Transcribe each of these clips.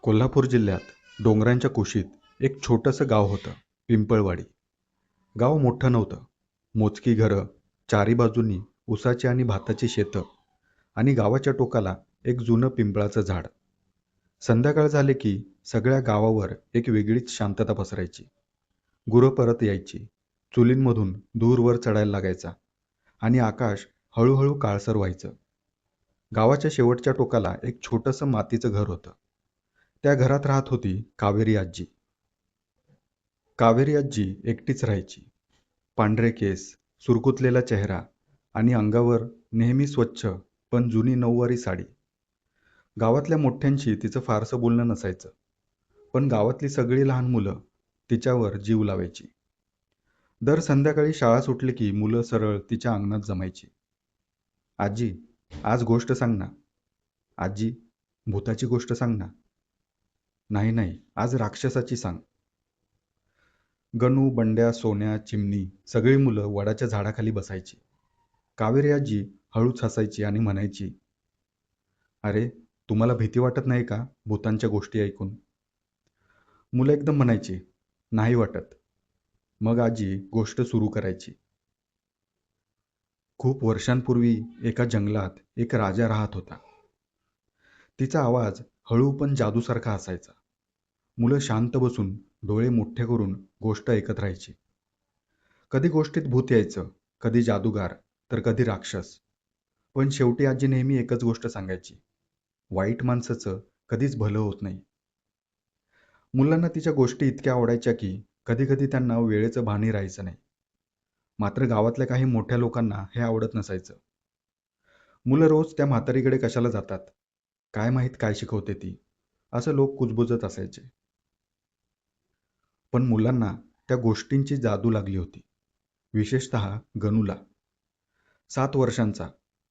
कोल्हापूर जिल्ह्यात डोंगरांच्या कुशीत एक छोटंसं गाव होतं, पिंपळवाडी. गाव मोठं नव्हतं. मोजकी घरं, चारी बाजूंनी उसाची आणि भाताची शेतं आणि गावाच्या टोकाला एक जुनं पिंपळाचं झाड. संध्याकाळ झाली की सगळ्या गावावर एक वेगळीच शांतता पसरायची. गुरं परत यायची, चुलींमधून दूरवर चढायला लागायचा आणि आकाश हळूहळू काळसर व्हायचं. गावाच्या शेवटच्या टोकाला एक छोटंसं मातीचं घर होतं. त्या घरात राहत होती कावेरी आजी. कावेरी आजी एकटीच राहायची. पांढरे केस, सुरकुतलेला चेहरा आणि अंगावर नेहमी स्वच्छ पण जुनी नऊवारी साडी. गावातल्या मोठ्यांशी तिचं फारसं बोलणं नसायचं, पण गावातली सगळी लहान मुलं तिच्यावर जीव लावायची. दर संध्याकाळी शाळा सुटली की मुलं सरळ तिच्या अंगणात जमायची. आजी, आज गोष्ट सांग ना. आजी, भूताची गोष्ट सांग ना. नाही नाही, आज राक्षसाची सांग. गणू, बंड्या, सोन्या, चिमणी सगळी मुलं वडाच्या झाडाखाली बसायची. कावेरी आजी हळूच हसायची आणि म्हणायची, अरे, तुम्हाला भीती वाटत नाही का भूतांच्या गोष्टी ऐकून? मुलं एकदम म्हणायची, नाही वाटत. मग आजी गोष्ट सुरू करायची. खूप वर्षांपूर्वी एका जंगलात एक राजा राहत होता. तिचा आवाज हळू पण जादूसारखा असायचा. मुलं शांत बसून डोळे मोठे करून गोष्ट ऐकत राहायची. कधी गोष्टीत भूत यायचं, कधी जादूगार, तर कधी राक्षस. पण शेवटी आजी नेहमी एकच गोष्ट सांगायची, वाईट माणसाचं कधीच भलं होत नाही. मुलांना तिच्या गोष्टी इतक्या आवडायच्या की कधी कधी त्यांना वेळेचं भानही राहायचं नाही. मात्र गावातल्या काही मोठ्या लोकांना हे आवडत नसायचं. मुलं रोज त्या म्हातारीकडे कशाला जातात, काय माहीत काय शिकवते ती, असं लोक कुजबुजत असायचे. पण मुलांना त्या गोष्टींची जादू लागली होती. विशेषतः गणूला. 7 वर्षांचा,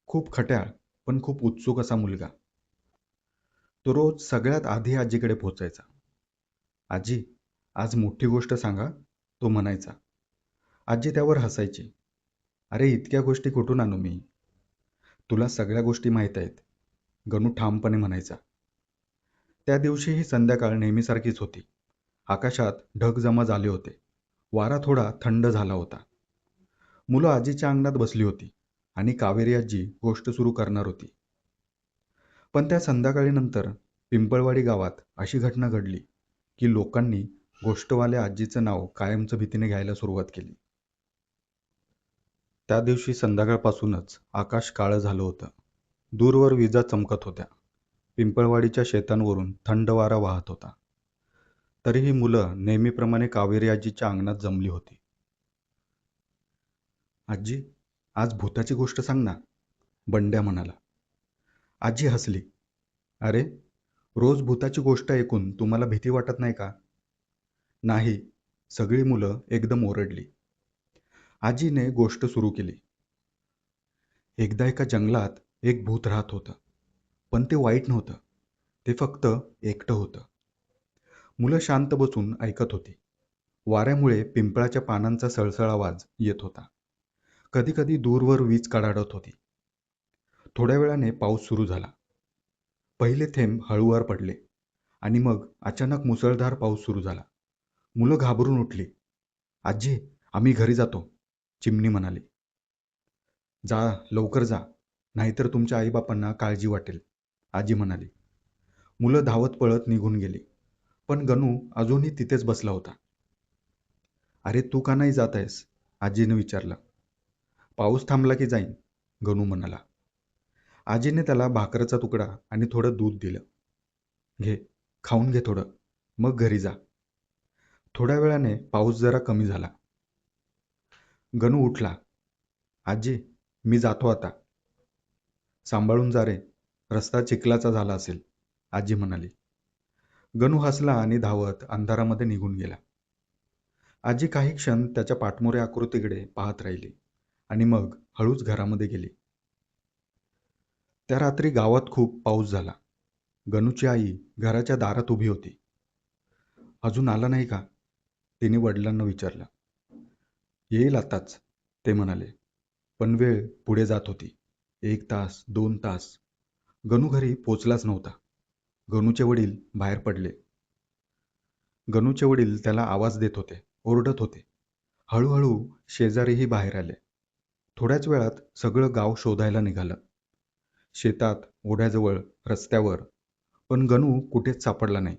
खूप खट्याळ पण खूप उत्सुक असा मुलगा. तो रोज सगळ्यात आधी आजीकडे पोचायचा. आजी, आज मोठी गोष्ट सांगा, तो म्हणायचा. आजी त्यावर हसायची. अरे, इतक्या गोष्टी कुठून आणू मी? तुला सगळ्या गोष्टी माहीत आहेत, गणू ठामपणे म्हणायचा. त्या दिवशी ही संध्याकाळ नेहमीसारखीच होती. आकाशात ढग जमा झाले होते. वारा थोडा थंड झाला होता. मुलं आजीच्या अंगणात बसली होती आणि कावेरी आजी गोष्ट सुरू करणार होती. पण त्या संध्याकाळीनंतर पिंपळवाडी गावात अशी घटना घडली की लोकांनी गोष्टवाल्या आजीचं नाव कायमचं भीतीने घ्यायला सुरुवात केली. त्या दिवशी संध्याकाळपासूनच आकाश काळं झालं होतं. दूरवर विजा चमकत होत्या. पिंपळवाडीच्या शेतांवरून थंड वारा वाहत होता. तरीही मुलं नेहमीप्रमाणे कावेरी आजीच्या अंगणात जमली होती. आजी, आज भूताची गोष्ट सांग ना, बंड्या म्हणाला. आजी हसली. अरे, रोज भूताची गोष्ट ऐकून तुम्हाला भीती वाटत नाही का? नाही, सगळी मुलं एकदम ओरडली. आजीने गोष्ट सुरू केली. एकदा एका जंगलात एक भूत राहत होतं. पण ते वाईट नव्हतं. ते फक्त एकटं होतं. मुलं शांत बसून ऐकत होती. वाऱ्यामुळे पिंपळाच्या पानांचा सळसळ आवाज येत होता. कधी कधी दूरवर वीज कडाडत होती. थोड्या वेळाने पाऊस सुरू झाला. पहिले थेंब हळूवार पडले आणि मग अचानक मुसळधार पाऊस सुरू झाला. मुलं घाबरून उठली. आजी, आम्ही घरी जातो, चिमणी म्हणाली. जा, लवकर जा, नाहीतर तुमच्या आईबापांना काळजी वाटेल, आजी म्हणाली. मुलं धावत पळत निघून गेली. पण गणू अजूनही तिथेच बसला होता. अरे, तू का नाही जात आहेस? आजीने विचारलं. पाऊस थांबला की जाईन, गणू म्हणाला. आजीने त्याला भाकरचा तुकडा आणि थोडं दूध दिलं. घे, खाऊन घे थोडं, मग घरी जा. थोड्या वेळाने पाऊस जरा कमी झाला. गणू उठला. आजी, मी जातो आता. सांभाळून जा रे, रस्ता चिखलाचा झाला असेल, आजी म्हणाली. गणू हसला आणि धावत अंधारामध्ये निघून गेला. आजी काही क्षण त्याच्या पाठमोऱ्या आकृतीकडे पाहत राहिली आणि मग हळूच घरामध्ये गेली. त्या रात्री गावात खूप पाऊस झाला. गणूची आई घराच्या दारात उभी होती. अजून आला नाही का? तिने वडिलांना विचारलं. येईल आताच, ते म्हणाले. पण वेळ पुढे जात होती. 1 तास, 2 तास. गणू घरी पोचलाच नव्हता. गणूचे वडील बाहेर पडले. गणूचे वडील त्याला आवाज देत होते, ओरडत होते. हळूहळू शेजारीही बाहेर आले. थोड्याच वेळात सगळं गाव शोधायला निघालं. शेतात, ओढ्याजवळ, रस्त्यावर. पण गणू कुठेच सापडला नाही.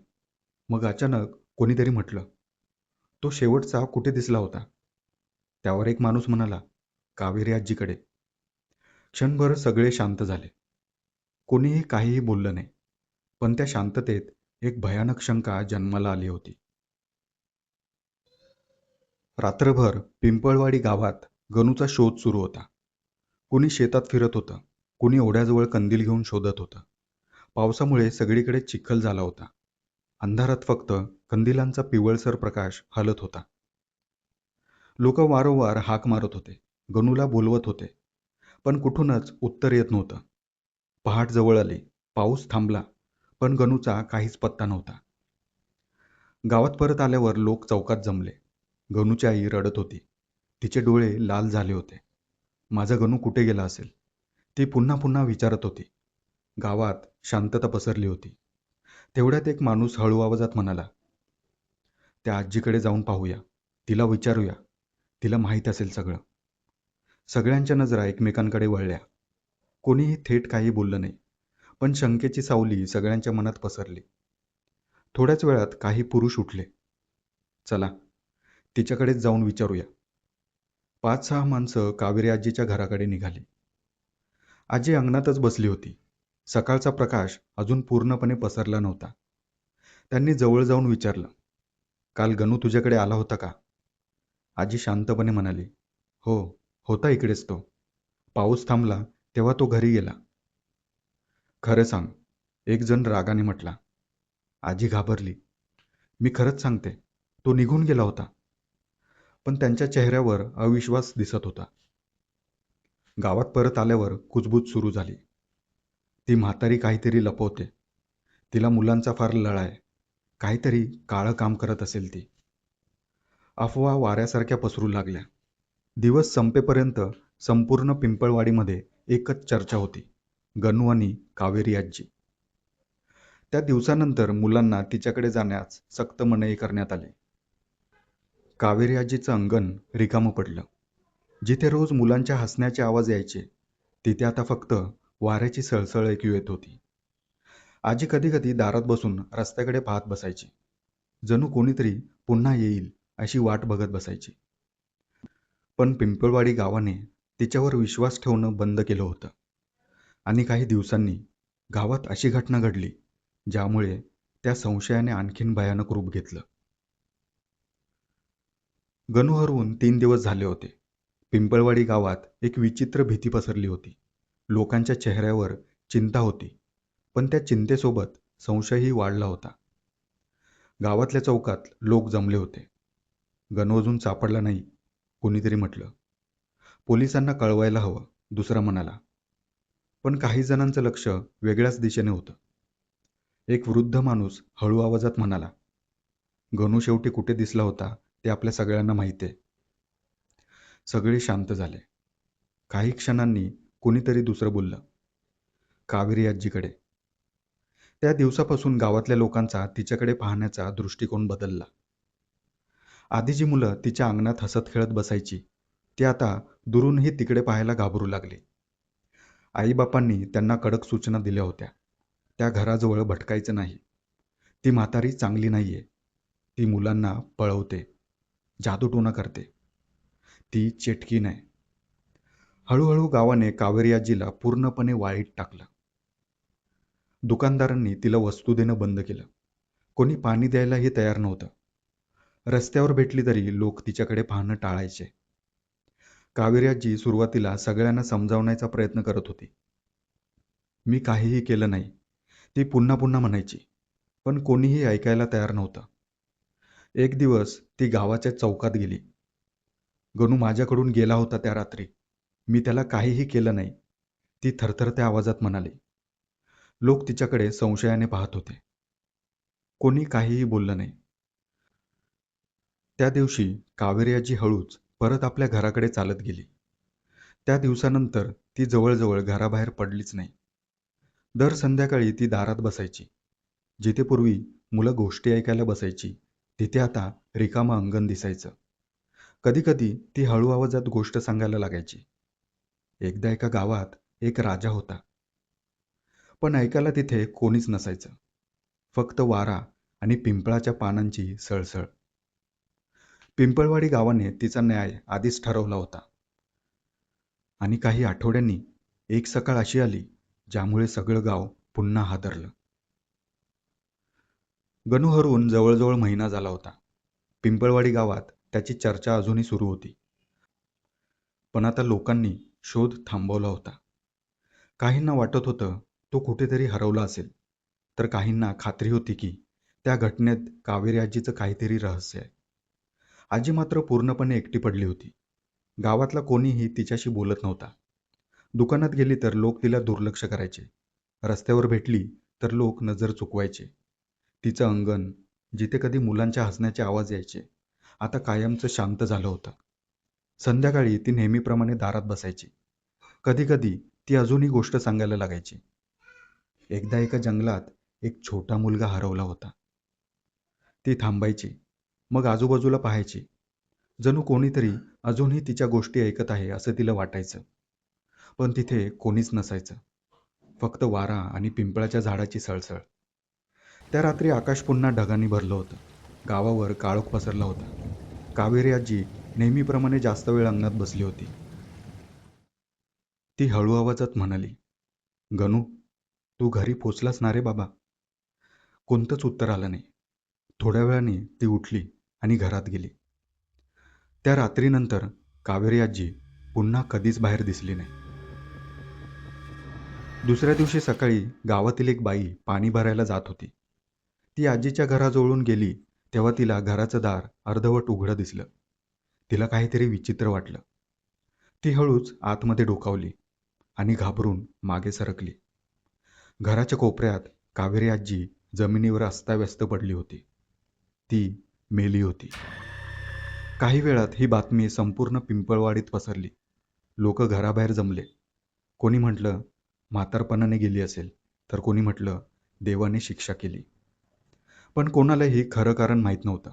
मग अचानक कोणीतरी म्हटलं, तो शेवटचा कुठे दिसला होता? त्यावर एक माणूस म्हणाला, कावेरी आजीकडे. क्षणभर सगळे शांत झाले. कोणीही काहीही बोललं नाही. पण त्या शांततेत एक भयानक शंका जन्माला आली होती. रात्रभर पिंपळवाडी गावात गणूचा शोध सुरू होता. कुणी शेतात फिरत होतं, कुणी ओढ्याजवळ कंदील घेऊन शोधत होतं. पावसामुळे सगळीकडे चिखल झाला होता. अंधारात फक्त कंदिलांचा पिवळसर प्रकाश हलत होता. लोक वारंवार हाक मारत होते, गणूला बोलवत होते, पण कुठूनच उत्तर येत नव्हतं. पहाट जवळ आली, पाऊस थांबला, पण गणूचा काहीच पत्ता नव्हता. गावात परत आल्यावर लोक चौकात जमले. गणूची आई रडत होती. तिचे डोळे लाल झाले होते. माझा गणू कुठे गेला असेल? ती पुन्हा पुन्हा विचारत होती. गावात शांतता पसरली होती. तेवढ्यात एक माणूस हळू आवाजात म्हणाला, त्या आजीकडे जाऊन पाहूया, तिला विचारूया, तिला माहीत असेल सगळं. सगळ्यांच्या नजरा एकमेकांकडे वळल्या. कोणीही थेट काही बोललं नाही, पण शंकेची सावली सगळ्यांच्या मनात पसरली. थोड्याच वेळात काही पुरुष उठले. चला, तिच्याकडेच जाऊन विचारूया. 5-6 माणसं कावेरी आजीच्या घराकडे निघाली. आजी अंगणातच बसली होती. सकाळचा प्रकाश अजून पूर्णपणे पसरला नव्हता. त्यांनी जवळ जाऊन विचारलं, काल गणू तुझ्याकडे आला होता का? आजी शांतपणे म्हणाली, हो, होता इकडेच तो. पाऊस थांबला तेव्हा तो घरी गेला. खरं सांग, एक जण रागाने म्हटला. आजी घाबरली. मी खरंच सांगते, तो निघून गेला होता. पण त्यांच्या चेहऱ्यावर अविश्वास दिसत होता. गावात परत आल्यावर कुजबूज सुरू झाली. ती म्हातारी काहीतरी लपवते. तिला मुलांचा फार लळा आहे. काहीतरी काळं काम करत असेल ती. अफवा वाऱ्यासारख्या पसरू लागल्या. दिवस संपेपर्यंत संपूर्ण पिंपळवाडीमध्ये एकच चर्चा होती, गणू आणि कावेरी आजी. त्या दिवसानंतर मुलांना तिच्याकडे जाण्यास सक्त मनाई करण्यात आली. कावेरी आजीचं अंगण रिकामं पडलं. जिथे रोज मुलांच्या हसण्याचे आवाज यायचे, तिथे आता फक्त वाऱ्याची सळसळ ऐकू येत होती. आजी कधी कधी दारात बसून रस्त्याकडे पाहत बसायची. जणू कोणीतरी पुन्हा येईल अशी वाट बघत बसायची. पण पिंपळवाडी गावाने तिच्यावर विश्वास ठेवणं बंद केलं होतं. आणि काही दिवसांनी गावात अशी घटना घडली, ज्यामुळे त्या संशयाने आणखीन भयानक रूप घेतलं. गणू हरवून 3 दिवस झाले होते. पिंपळवाडी गावात एक विचित्र भीती पसरली होती. लोकांच्या चेहऱ्यावर चिंता होती, पण त्या चिंतेसोबत संशयही वाढला होता. गावातल्या चौकात लोक जमले होते. गणू अजून सापडला नाही, कोणीतरी म्हटलं. पोलिसांना कळवायला हवं, दुसरा म्हणाला. पण काही जणांचं लक्ष वेगळ्याच दिशेने होतं. एक वृद्ध माणूस हळू आवाजात म्हणाला, गणू शेवटी कुठे दिसला होता ते आपल्या सगळ्यांना माहिती आहे. सगळे शांत झाले. काही क्षणांनी कोणीतरी दुसरं बोललं, कावेरी आजीकडे. त्या दिवसापासून गावातल्या लोकांचा तिच्याकडे पाहण्याचा दृष्टिकोन बदलला. आधी जी मुलं तिच्या अंगणात हसत खेळत बसायची, ती आता दुरूनही तिकडे पाहायला घाबरू लागली. आईबापांनी त्यांना कडक सूचना दिल्या होत्या. त्या घराजवळ भटकायचं नाही. ती म्हातारी चांगली नाहीये. ती मुलांना पळवते, जादूटोणा करते. ती चेटकी नाही. हळूहळू गावाने कावेरी आजीला पूर्णपणे वाळीत टाकलं. दुकानदारांनी तिला वस्तू देणं बंद केलं. कोणी पाणी द्यायलाही तयार नव्हतं. रस्त्यावर भेटली तरी लोक तिच्याकडे पाहणं टाळायचे. कावेरी आजी सुरुवातीला सगळ्यांना समजावण्याचा प्रयत्न करत होती. मी काहीही केलं नाही, ती पुन्हा पुन्हा म्हणायची, पण कोणीही ऐकायला तयार नव्हतं. एक दिवस ती गावाच्या चौकात गेली. गणू माझ्याकडून गेला होता त्या रात्री. मी त्याला काहीही केलं नाही, ती थरथरत्या आवाजात म्हणाली. लोक तिच्याकडे संशयाने पाहत होते. कोणी काहीही बोललं नाही. त्या दिवशी कावेरी आजी हळूच परत आपल्या घराकडे चालत गेली. त्या दिवसानंतर ती जवळजवळ घराबाहेर पडलीच नाही. दर संध्याकाळी ती दारात बसायची. जिथे पूर्वी मुलं गोष्टी ऐकायला बसायची, तिथे आता रिकामं अंगण दिसायचं. कधीकधी ती हळू आवाजात गोष्ट सांगायला लागायची. एकदा एका गावात एक राजा होता. पण ऐकायला तिथे कोणीच नसायचं. फक्त वारा आणि पिंपळाच्या पानांची सळसळ. पिंपळवाडी गावाने तिचा न्याय आधीच ठरवला होता. आणि काही आठवड्यांनी एक सकाळ अशी आली, ज्यामुळे सगळं गाव पुन्हा हादरलं. गणू हरवून जवळजवळ महिना झाला होता. पिंपळवाडी गावात त्याची चर्चा अजूनही सुरू होती. पण आता लोकांनी शोध थांबवला होता. काहींना वाटत होतं तो कुठेतरी हरवला असेल, तर काहींना खात्री होती की त्या घटनेत कावेरी आजीचं काहीतरी रहस्य आहे. आजी मात्र पूर्णपणे एकटी पडली होती. गावातला कोणीही तिच्याशी बोलत नव्हता. दुकानात गेली तर लोक तिला दुर्लक्ष करायचे. रस्त्यावर भेटली तर लोक नजर चुकवायचे. तिचं अंगण, जिथे कधी मुलांच्या हसण्याचे आवाज यायचे, आता कायमचं शांत झालं होतं. संध्याकाळी ती नेहमीप्रमाणे दारात बसायची. कधीकधी ती अजूनही गोष्ट सांगायला लागायची. एकदा एका जंगलात एक छोटा मुलगा हरवला होता. ती थांबायची, मग आजूबाजूला पाहायची. जणू कोणीतरी अजूनही तिच्या गोष्टी ऐकत आहे असं तिला वाटायचं. पण तिथे कोणीच नसायचं. फक्त वारा आणि पिंपळाच्या झाडाची सळसळ. त्या रात्री आकाश पुन्हा ढगांनी भरलं होतं. गावावर काळोख पसरला होता. कावेरी आजी नेहमीप्रमाणे जास्त वेळ अंगणात बसली होती. ती हळू आवाजात म्हणाली, "गणू, तू घरी पोचलास ना रे बाबा?" कोणतंच उत्तर आलं नाही. थोड्या वेळाने ती उठली आणि घरात गेली. त्या रात्रीनंतर कावेरी आजी पुन्हा कधीच बाहेर दिसली नाही. दुसऱ्या दिवशी सकाळी गावातील एक बाई पाणी भरायला जात होती. ती आजीच्या घराजवळून गेली तेव्हा तिला घराचं दार अर्धवट उघडं दिसलं. तिला काहीतरी विचित्र वाटलं. ती हळूच आतमध्ये डोकावली आणि घाबरून मागे सरकली. घराच्या कोपऱ्यात कावेरी आजी जमिनीवर अस्ताव्यस्त पडली होती. ती मेली होती. काही वेळात ही बातमी संपूर्ण पिंपळवाडीत पसरली. लोक घराबाहेर जमले. कोणी म्हटलं म्हातारपणाने गेली असेल, तर कोणी म्हटलं देवाने शिक्षा केली. पण कोणालाही खरं कारण माहीत नव्हतं.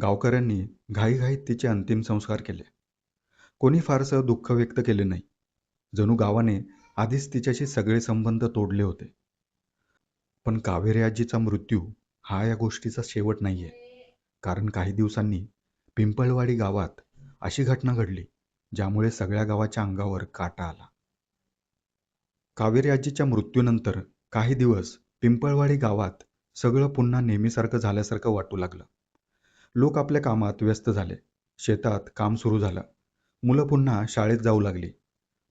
गावकऱ्यांनी घाईघाईत तिचे अंतिम संस्कार केले. कोणी फारसं दुःख व्यक्त केले नाही. जणू गावाने आधीच तिच्याशी सगळे संबंध तोडले होते. पण कावेरी आजीचा मृत्यू हा या गोष्टीचा शेवट नाहीये. कारण काही दिवसांनी पिंपळवाडी गावात अशी घटना घडली, ज्यामुळे सगळ्या गावाच्या अंगावर काटा आला. कावेरी आजीच्या मृत्यूनंतर काही दिवस पिंपळवाडी गावात सगळं पुन्हा नेहमीसारखं झाल्यासारखं वाटू लागलं. लोक आपल्या कामात व्यस्त झाले. शेतात काम सुरू झालं. मुलं पुन्हा शाळेत जाऊ लागली.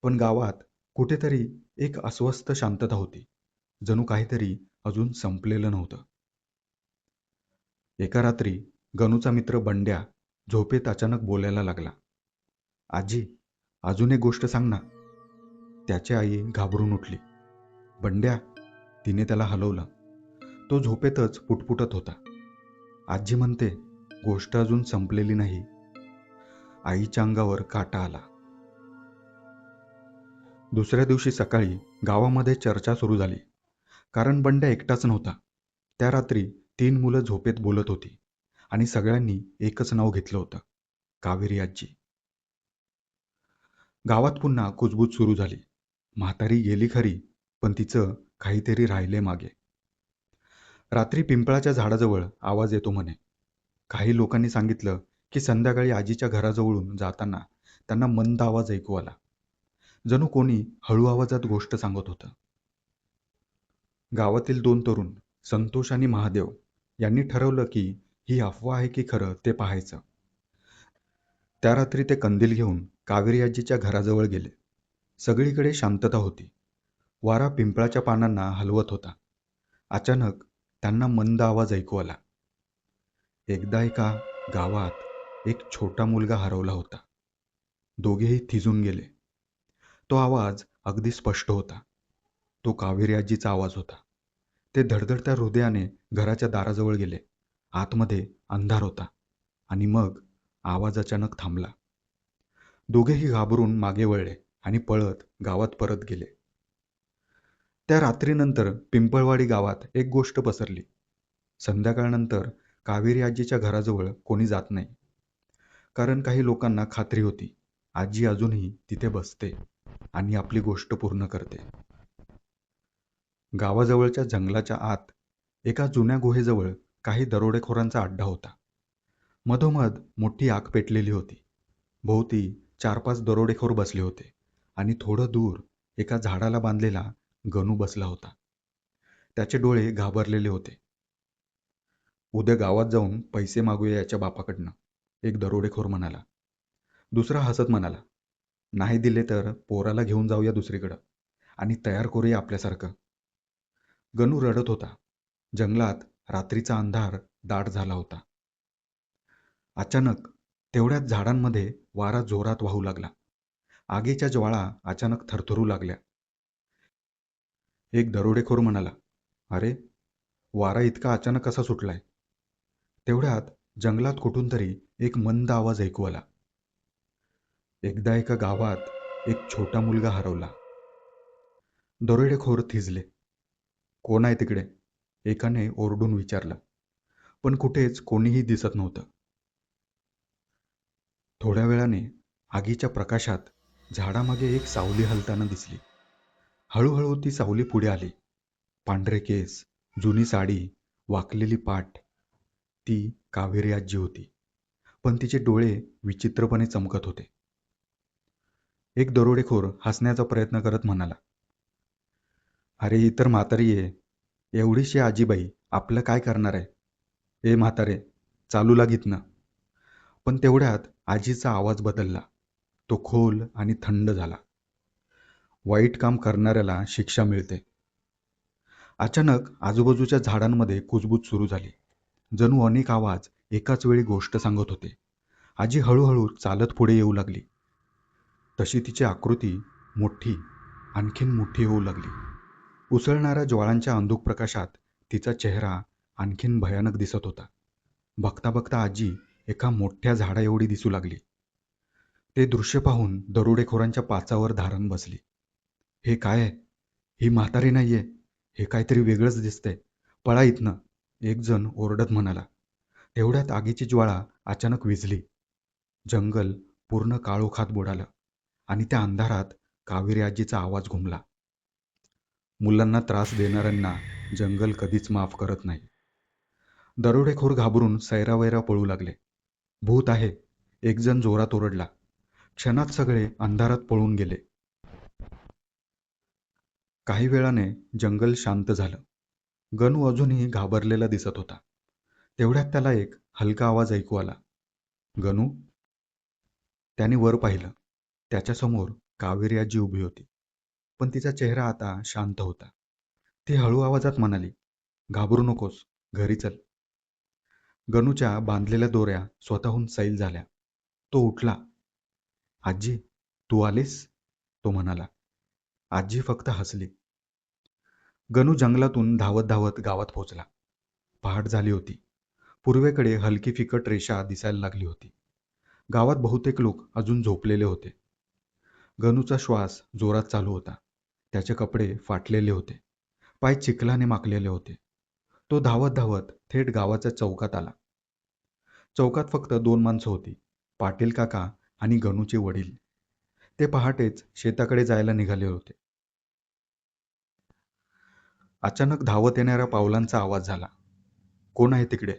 पण गावात कुठेतरी एक अस्वस्थ शांतता होती. जणू काहीतरी अजून संपलेलं नव्हतं. एका रात्री गणूचा मित्र बंड्या झोपेत अचानक बोलायला लागला. "आजी, अजून एक गोष्ट सांग ना." त्याची आई घाबरून उठली. "बंड्या." तिने त्याला हलवलं. तो झोपेतच पुटपुटत होता. आजी म्हणते, "गोष्ट अजून संपलेली नाही." आईच्या अंगावर काटा आला. दुसऱ्या दिवशी सकाळी गावामध्ये चर्चा सुरू झाली. कारण बंड्या एकटाच नव्हता. त्या रात्री 3 मुलं झोपेत बोलत होती आणि सगळ्यांनी एकच नाव घेतलं होतं, कावेरी आजी. गावात पुन्हा कुजबूज सुरू झाली. म्हातारी गेली खरी, पण तिचं काहीतरी राहिले मागे. रात्री पिंपळाच्या झाडाजवळ आवाज येतो म्हणे. काही लोकांनी सांगितलं की संध्याकाळी आजीच्या घराजवळून जाताना त्यांना मंद आवाज ऐकू आला. जणू कोणी हळू आवाजात गोष्ट सांगत होतं. गावातील 2 तरुण, संतोष आणि महादेव, यांनी ठरवलं की ही अफवा आहे की खरं ते पाहायचं. त्या रात्री ते कंदील घेऊन कावेरी आजीच्या घराजवळ गेले. सगळीकडे शांतता होती. वारा पिंपळाच्या पानांना हलवत होता. अचानक त्यांना मंद आवाज ऐकू आला. एकदा एका गावात एक छोटा मुलगा हरवला होता. दोघेही थिजून गेले. तो आवाज अगदी स्पष्ट होता. तो कावेरी आजीचा आवाज होता. ते धडधडत्या हृदयाने घराच्या दाराजवळ गेले. आतमध्ये अंधार होता आणि मग आवाज अचानक थांबला. दोघेही घाबरून मागे वळले आणि पळत गावात परत गेले. त्या रात्रीनंतर पिंपळवाडी गावात एक गोष्ट पसरली. संध्याकाळनंतर कावेरी आजीच्या घराजवळ कोणी जात नाही. कारण काही लोकांना खात्री होती, आजी अजूनही तिथे बसते आणि आपली गोष्ट पूर्ण करते. गावाजवळच्या जंगलाच्या आत एका जुन्या गुहेजवळ काही दरोडेखोरांचा अड्डा होता. मधोमध मोठी आग पेटलेली होती. भोवती 4-5 दरोडेखोर बसले होते आणि थोडं दूर एका झाडाला बांधलेला गनू बसला होता. त्याचे डोळे घाबरलेले होते. उद्या गावात जाऊन पैसे मागूया याच्या बापाकडनं, एक दरोडेखोर म्हणाला. दुसरा हसत म्हणाला, नाही दिले तर पोराला घेऊन जाऊया दुसरीकडं आणि तयार करूया आपल्यासारखं. गनू रडत होता. जंगलात रात्रीचा अंधार दाट झाला होता. अचानक तेवढ्याच झाडांमध्ये वारा जोरात वाहू लागला. आगीच्या ज्वाळा अचानक थरथरू लागल्या. एक दरोडेखोर म्हणाला, अरे, वारा इतका अचानक कसा सुटलाय? तेवढ्यात जंगलात कुठून तरी एक मंद आवाज ऐकू आला. एकदा एका गावात एक छोटा मुलगा हरवला. दरोडेखोर थिजले. कोण आहे तिकडे? एकाने ओरडून विचारलं. पण कुठेच कोणीही दिसत नव्हतं. थोड्या वेळाने आगीच्या प्रकाशात झाडामागे एक सावली हलताना दिसली. हळूहळू ती सावली पुढे आली. पांढरे केस, जुनी साडी, वाकलेली पाठ. ती कावेरी आजी होती, पण तिचे डोळे विचित्रपणे चमकत होते. एक दरोडेखोर हसण्याचा प्रयत्न करत म्हणाला, अरे ही तर म्हातारी आहे. एवढीशी आजीबाई आपलं काय करणार आहे? ए म्हातारे, चालू लागीत ना. पण तेवढ्यात आजीचा आवाज बदलला. तो खोल आणि थंड झाला. वाईट काम करणाऱ्याला शिक्षा मिळते. अचानक आजूबाजूच्या झाडांमध्ये कुजबूज सुरू झाली. जणू अनेक आवाज एकाच वेळी गोष्ट सांगत होते. आजी हळूहळू चालत पुढे येऊ लागली. तशी तिची आकृती मोठी, आणखीन मोठी होऊ लागली. उसळणाऱ्या ज्वाळांच्या अंधुक प्रकाशात तिचा चेहरा आणखीन भयानक दिसत होता. बघता बघता आजी एका मोठ्या झाडा एवढी दिसू लागली. ते दृश्य पाहून दरोडेखोरांच्या पाचावर धारण बसली. हे काय आहे? ही म्हातारी नाहीये. हे काहीतरी वेगळंच दिसतंय. पळा इथनं, एक जण ओरडत म्हणाला. तेवढ्यात आगीची ज्वाळा अचानक विझली. जंगल पूर्ण काळोखात बुडालं आणि त्या अंधारात कावेरी आजीचा आवाज घुमला. मुलांना त्रास देणाऱ्यांना जंगल कधीच माफ करत नाही. दरोडेखोर घाबरून सैरावैरा पळू लागले. भूत आहे, एक जण जोरात ओरडला. क्षणात सगळे अंधारात पळून गेले. काही वेळाने जंगल शांत झालं. गनू अजूनही घाबरलेला दिसत होता. तेवढ्यात त्याला एक हलका आवाज ऐकू आला. गनू? त्याने वर पाहिलं. त्याच्यासमोर कावेरी आजी उभी होती, पण तिचा चेहरा आता शांत होता. ती हळू आवाजात म्हणाली, घाबरू नकोस, घरी चल. गनूच्या बांधलेल्या दोऱ्या स्वतःहून सैल झाल्या. तो उठला. आजी, तू आलीस? तो म्हणाला. आजी फक्त हसली. गनू जंगलातून धावत धावत गावात पोहोचला. पहाट झाली होती. पूर्वेकडे हलकी फिकट रेषा दिसायला लागली होती. गावात बहुतेक लोक अजून झोपलेले होते. गनूचा श्वास जोरात चालू होता. त्याचे कपडे फाटलेले होते. पाय चिखलाने माखलेले होते. तो धावत धावत थेट गावाच्या चौकात आला. चौकात फक्त 2 माणसं होती, पाटील काका आणि गनूचे वडील. ते पहाटेच शेताकडे जायला निघाले होते. अचानक धावत येणाऱ्या पावलांचा आवाज झाला. कोण आहे तिकडे?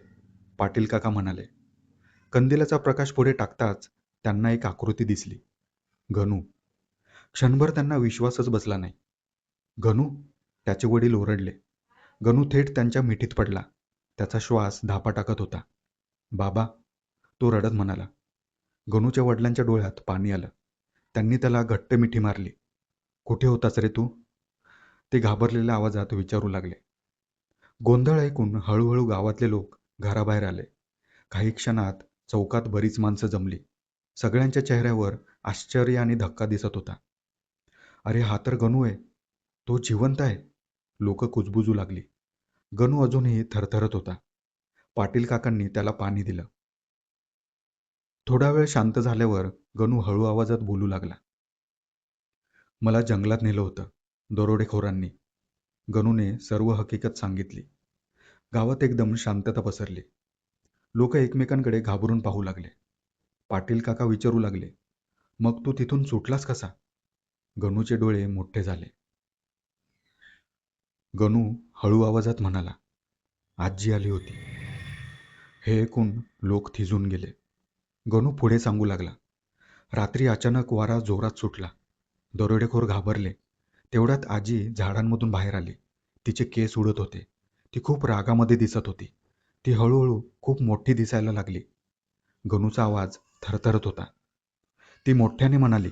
पाटील काका म्हणाले. कंदिलाचा प्रकाश पुढे टाकताच त्यांना एक आकृती दिसली. गनू. क्षणभर त्यांना विश्वासच बसला नाही. गनू? त्याचे वडील ओरडले. गनू थेट त्यांच्या मिठीत पडला. त्याचा श्वास धापा टाकत होता. बाबा, तो रडत म्हणाला. गनूच्या वडिलांच्या डोळ्यात पाणी आलं. त्यांनी त्याला घट्ट मिठी मारली. कुठे होतास रे तू? ते घाबरलेल्या आवाजात विचारू लागले. गोंधळ ऐकून हळूहळू गावातले लोक घराबाहेर आले. काही क्षणात चौकात बरीच माणसं जमली. सगळ्यांच्या चेहऱ्यावर आश्चर्य आणि धक्का दिसत होता. अरे हा तर गनू आहे. तो जिवंत आहे. लोक कुजबुजू लागली. गनू अजूनही थरथरत होता. पाटील काकांनी त्याला पाणी दिलं. थोडा वेळ शांत झाल्यावर गनू हळू आवाजात बोलू लागला. मला जंगलात नेलं होतं दरोडेखोरांनी. गणूने सर्व हकीकत सांगितली. गावात एकदम शांतता पसरली. लोक एकमेकांकडे घाबरून पाहू लागले. पाटील काका विचारू लागले, मग तू तिथून सुटलास कसा? गणूचे डोळे मोठे झाले. गणू हळू आवाजात म्हणाला, आजी आली होती. हे ऐकून लोक थिजून गेले. गणू पुढे सांगू लागला, रात्री अचानक वारा जोरात सुटला. दरोडेखोर घाबरले. तेवढ्यात आजी झाडांमधून बाहेर आली. तिचे केस उडत होते. ती खूप रागामध्ये दिसत होती. ती हळूहळू खूप मोठी दिसायला लागली. गणूचा आवाज थरथरत होता. ती मोठ्याने म्हणाली,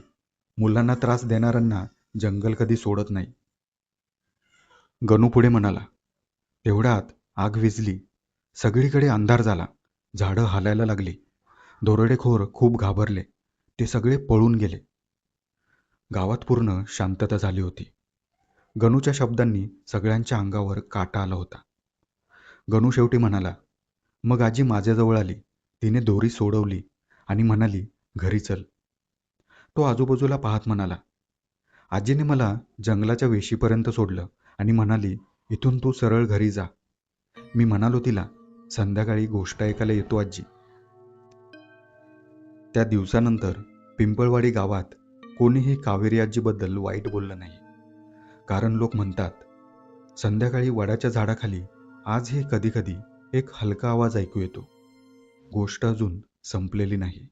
मुलांना त्रास देणाऱ्यांना जंगल कधी सोडत नाही. गणू पुढे म्हणाला, तेवढ्यात आग विझली. सगळीकडे अंधार झाला. झाडं हालायला लागली. दरोडेखोर खूप घाबरले. ते सगळे पळून गेले. गावात पूर्ण शांतता झाली होती. गणूच्या शब्दांनी सगळ्यांच्या अंगावर काटा आला होता. गणू शेवटी म्हणाला, मग आजी माझ्याजवळ आली. तिने दोरी सोडवली आणि म्हणाली, घरी चल. तो आजूबाजूला पाहत म्हणाला, आजीने मला जंगलाच्या वेशीपर्यंत सोडलं आणि म्हणाली, इथून तू सरळ घरी जा. मी म्हणालो तिला, संध्याकाळी गोष्ट ऐकायला येतो आजी. त्या दिवसानंतर पिंपळवाडी गावात कोणीही कावेरी आजीबद्दल वाईट बोललं नाही. कारण लोक म्हणतात, संध्याकाळी वडाच्या झाडाखाली आजही कधीकधी एक हलका आवाज ऐकू येतो. गोष्ट अजून संपलेली नाही.